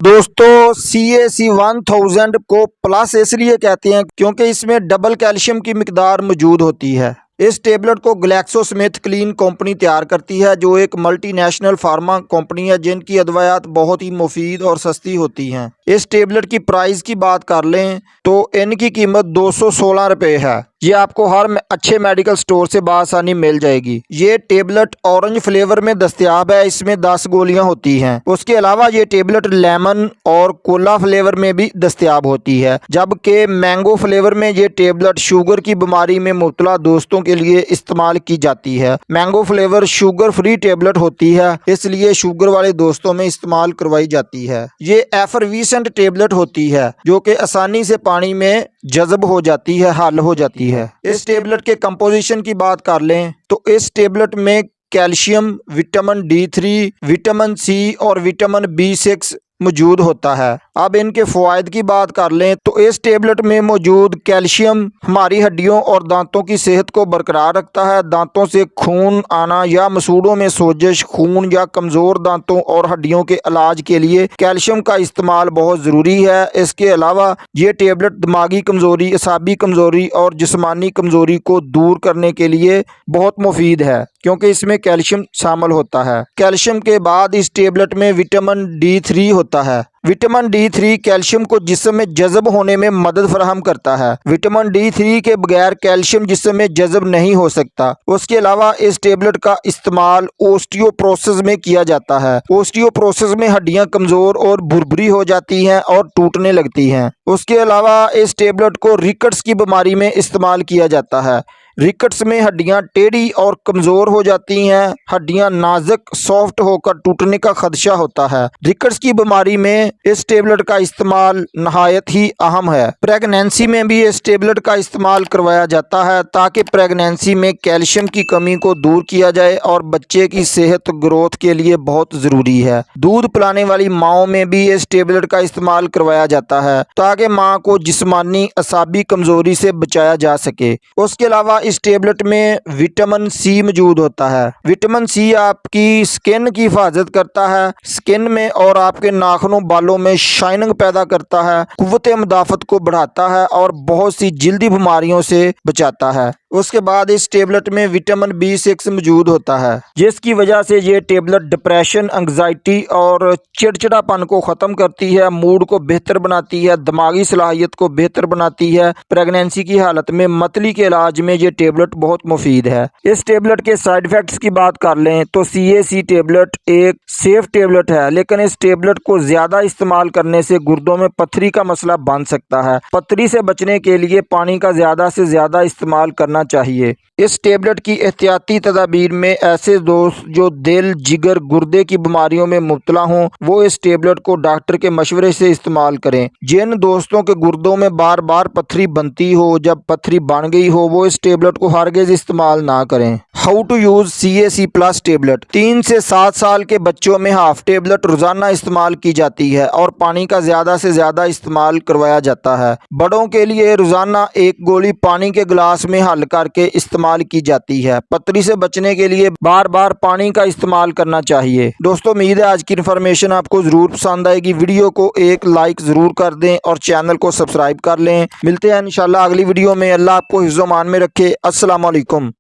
दोस्तों CAC 1000 को plus इसलिए कहते हैं क्योंकि इसमें डबल कैल्शियम की मिकदार मौजूद होती है। इस टेबलेट को ग्लैक्सोस्मिथक्लाइन कंपनी तैयार करती है, जो एक मल्टीनेशनल फार्मा कंपनी है जिनकी अद्वियात बहुत ही मुफीद और सस्ती होती हैं। इस टेबलेट की प्राइस की बात कर लें तो इनकी कीमत 216 रुपये है। ये आपको हर अच्छे मेडिकल स्टोर से बआसानी मिल जाएगी। ये टेबलेट ऑरेंज फ्लेवर में दस्तयाब है, इसमें 10 गोलियां होती हैं। उसके अलावा ये टेबलेट लेमन और कोला फ्लेवर में भी दस्तयाब होती है, जबकि मैंगो फ्लेवर में ये टेबलेट शुगर की बीमारी में मुब्तला दोस्तों के लिए इस्तेमाल की जाती है। Mango flavour sugar free tablet होती है, इसलिए शुगर वाले दोस्तों में इस्तेमाल करवाई जाती है। ये एफरवीसेंट टेबलेट होती है जो कि आसानी से पानी में जज़ब हो जाती है, हल हो जाती है। इस टेबलेट के कंपोजिशन की बात कर लें तो इस टेबलेट में calcium, vitamin D3, vitamin C और विटामिन B6 मौजूद होता है। अब इनके फ़वाइद की बात कर लें तो इस टेबलेट में मौजूद कैल्शियम हमारी हड्डियों और दांतों की सेहत को बरकरार रखता है। दांतों से खून आना या मसूड़ों में सोजिश, खून या कमज़ोर दांतों और हड्डियों के इलाज के लिए कैल्शियम का इस्तेमाल बहुत ज़रूरी है। इसके अलावा ये टेबलेट दिमागी कमज़ोरी, असाबी कमज़ोरी और जिस्मानी कमज़ोरी को दूर करने के लिए बहुत मुफीद है क्योंकि इसमें कैल्शियम शामिल होता है। कैल्शियम के बाद इस टेबलेट में विटामिन D3 होता है। विटामिन D3 कैल्शियम को जिस्म में जज़ब होने में मदद फराहम करता है। विटामिन D3 के बगैर कैल्शियम जिस्म में जज़ब नहीं हो सकता। उसके अलावा इस टेबलेट का इस्तेमाल ओस्टियोप्रोसिस में किया जाता है। ओस्टियोप्रोसिस में हड्डियां कमज़ोर और भुरभुरी हो जाती हैं और टूटने लगती हैं। उसके अलावा इस टेबलेट को रिकेट्स की बीमारी में इस्तेमाल किया जाता है। रिकेट्स में हड्डियां टेढ़ी और कमज़ोर हो जाती हैं, हड्डियां नाजुक सॉफ्ट होकर टूटने का खदशा होता है। रिकेट्स की बीमारी में इस टेबलेट का इस्तेमाल नहायत ही अहम है। प्रेगनेंसी में भी इस टेबलेट का इस्तेमाल करवाया जाता है ताकि प्रेगनेंसी में कैल्शियम की कमी को दूर किया जाए और बच्चे की सेहत ग्रोथ के लिए बहुत ज़रूरी है। दूध पिलाने वाली माओं में भी इस टेबलेट का इस्तेमाल करवाया जाता है ताकि माँ को जिस्मानी असाबी कमज़ोरी से बचाया जा सके। उसके अलावा इस टेबलेट में विटामिन C मौजूद होता है। विटामिन C आपकी स्किन की हिफाजत करता है, स्किन में और आपके नाखूनों बालों में शाइनिंग पैदा करता है, कुव्वत मुदाफ़त को बढ़ाता है और बहुत सी जल्दी बीमारियों से बचाता है। उसके बाद इस टेबलेट में विटामिन B6 मौजूद होता है, जिसकी वजह से ये टेबलेट डिप्रेशन, एंग्जाइटी और चिड़चिड़ापन को ख़त्म करती है, मूड को बेहतर बनाती है, दिमागी सलाहियत को बेहतर बनाती है। प्रेगनेंसी की हालत में मतली के इलाज में ये टेबलेट बहुत मुफीद है। इस टेबलेट के साइड इफ़ेक्ट्स की बात कर लें तो CAC टेबलेट एक सेफ टेबलेट है, लेकिन इस टेबलेट को ज़्यादा इस्तेमाल करने से गुर्दों में पथरी का मसला बन सकता है। पथरी से बचने के लिए पानी का ज़्यादा से ज़्यादा इस्तेमाल करना चाहिए। इस टेबलेट की एहतियाती तदाबीर में ऐसे दोस्त जो दिल, जिगर, गुर्दे की बीमारियों में मुब्तला हों वो इस टेबलेट को डॉक्टर के मशवरे से इस्तेमाल करें। जिन दोस्तों के गुर्दों में बार बार पथरी बनती हो, जब पथरी बन गई हो, वो इस टेबलेट को हरगिज़ इस्तेमाल ना करें। How to use CAC plus tablet. 3 से 7 साल के बच्चों में हाफ टेबलेट रोज़ाना इस्तेमाल की जाती है और पानी का ज़्यादा से ज़्यादा इस्तेमाल करवाया जाता है। बड़ों के लिए रोज़ाना 1 गोली पानी के गिलास में हल करके इस्तेमाल की जाती है। पथरी से बचने के लिए बार बार पानी का इस्तेमाल करना चाहिए। दोस्तों, उम्मीद है आज की इन्फॉर्मेशन आपको ज़रूर पसंद आएगी। वीडियो को एक लाइक ज़रूर कर दें और चैनल को सब्सक्राइब कर लें। मिलते हैं इंशाल्लाह अगली वीडियो में। अल्लाह आपको हिफ्ज़-ओ-मान में रखे। अस्सलाम वालेकुम।